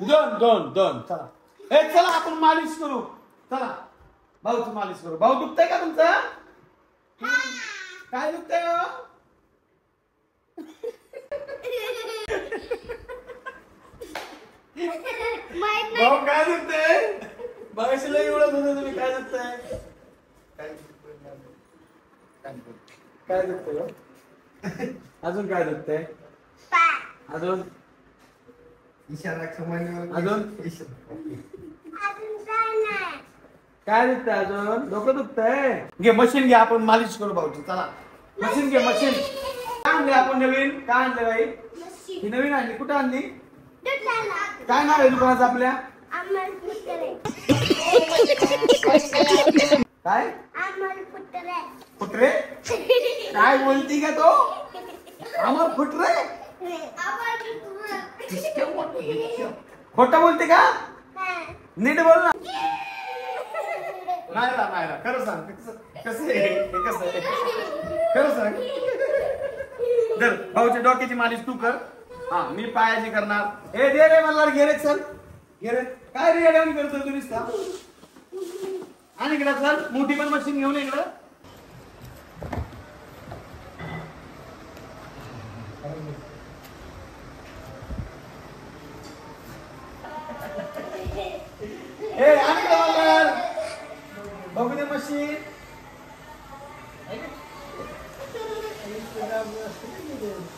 दोन दोन दोन चला. ए चला आपण मालिश करू. चला भाऊची मालिश करू. भाऊ दुखतंय का तुमचं? काय दुखतंय हो? भाऊ काय दुखतंय? बघाशी लई उडत होते तुम्ही. काय दुखतंय? काय दुखतंय हो? अजून काय दुखतंय? अजून अजून काय दुखतंय? अजून डोकं दुखतंय. घे मशीन घे आपण मालिश करू भाऊची. चला मशीन घे मशीन. काय आणले आपण नवीन? काय आणले बाई? ही नवीन आणली. कुठं आणली? काय नाव आहे दुकानाचं आपल्या? काय फुटरे? काय बोलती का तो? अमर फुटरे? खोटं बोलते का? नीट बोल ना. नाही ना खरं सांग. कसं आहे? खरं सांग. धर भाऊच्या डोक्याची मालिश तू कर. हा मी पायाची करणार. हे दे रे मला. घे रे चल. घे रे. काय रे येऊन करतोय तू नुसता? आणि इकडे चल. मोठी पण मशीन घेऊन इकडं. ए आणि काय बघू दे मशीन.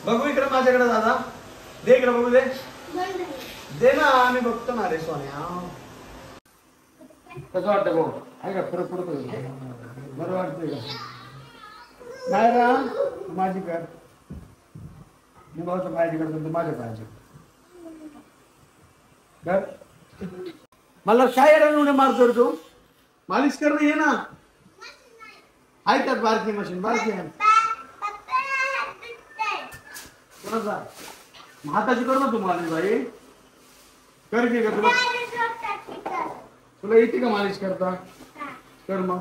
बघू इकडे माझ्याकडे दादा. दे इकडे बघू दे. दे ना आम्ही बघतो ना रे सोन्या. कसं वाटतं भाऊ? आहे का फरक पडतो? बरं वाटतंय का? नाही रा माझी कर. मी भाऊच्या पायाची करतो तू माझ्या पायाची कर. मला काय उड्या मारतो तू? मालिश करणं ये ना. ऐकतात बारकी मशीन बारकी आहे. हाताची कर ना तू मालिश भाई. कर की तुला तुला येते का मालिश करता? कर मग.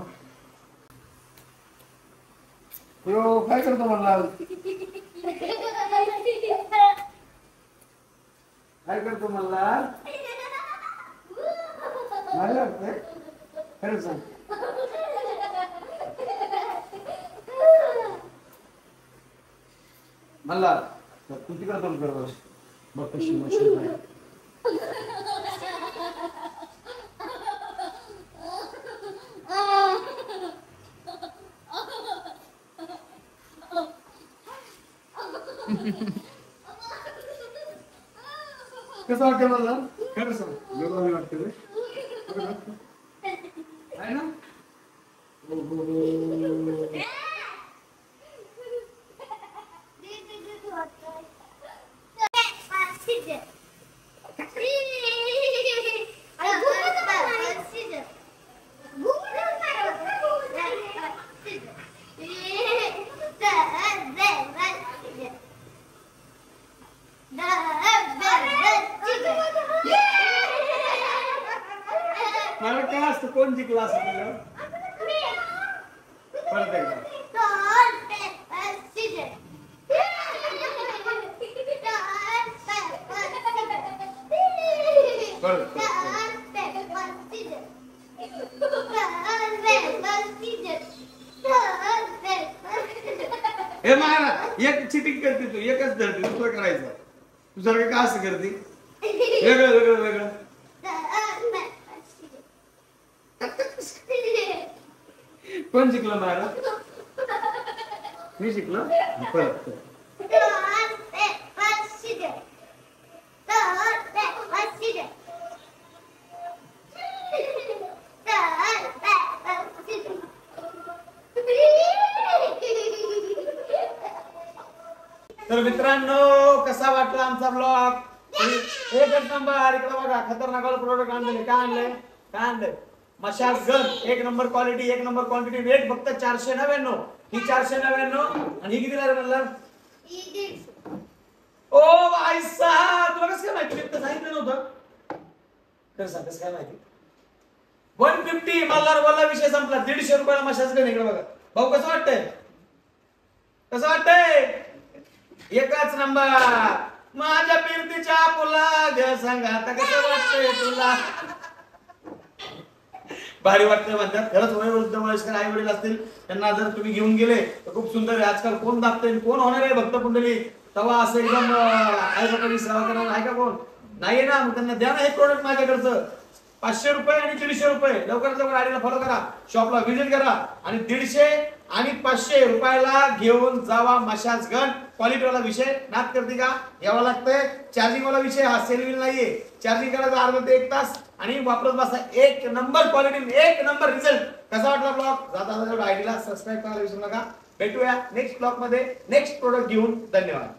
यो काय करतो मला? काय करतो मला? नाही लागतंय खरं सांग. मला तू तिकडे दोन कर बघ कशी मशीन आहे. कसं वाटतं मला? खरं सांग. वेगळं वाटतं रे आहे ना? मला काय असतं? कोण जिंकला असं केलं? परत एकदा. हे मारा एक चिटिंग करते तू. एकच धरते दुसरं करायचं. तू सारखं का असं करते? वेगळं वेगळं वेगळं. कोण शिकलं मारा? मी शिकलो. परत तर मित्रांनो कसा वाटला आमचा ब्लॉग? एकच नंबर. इकडे बघा खतरनाक प्रोडक्ट आणले. काय आणले? काय आणले? मशाल गन. एक नंबर क्वालिटी एक नंबर क्वांटिटी. रेट फक्त 499. ही 499 आणि ही किती म्हणला? ओ भाई साहब तुला कसं काय माहिती? मी तर सांगितलं नव्हतं. कसं काय माहिती? 150 मल्हार बोलला विषय संपला. 150 रुपयाला मशाल गन. इकडे बघा भाऊ कसं वाटतंय? कसं वाटतंय? एकच नंबर. माझ्या फिरतीच्या पुला ग सांगा आता कसं वाटतंय तुला. भारी वाटतंय म्हणतात. खरंच वयोवृद्ध वयस्कर आई वडील असतील त्यांना जर तुम्ही घेऊन गेले तर खूप सुंदर आहे. आजकाल कोण दाखतंय कोण होणार आहे भक्त कुंडली तेव्हा असं एकदम आई बाबांनी सेवा करणार आहे का कोण नाहीये ना. मग त्यांना द्या ना हे प्रोडक्ट माझ्याकडचं. 500 रुपये आणि 150 रुपये. लवकरात लवकर आईला फॉलो करा, शॉपला व्हिजिट करा आणि 150 आणि 500 रुपयाला घेऊन जावा मशाज गन. क्वालिटीवाला विषय नाद करते का यावं लागतंय. चार्जिंग वाला विषय हा सेल नाहीये. चार्जिंग करायचा अर्धा ते 1 तास आणि वापरत बसा. एक नंबर क्वालिटी, एक नंबर रिझल्ट. कसा वाटला ब्लॉग जाता आयडीला सबस्क्राईब करायला विसरू नका. भेटूया नेक्स्ट ब्लॉग मध्ये नेक्स्ट प्रोडक्ट घेऊन. धन्यवाद.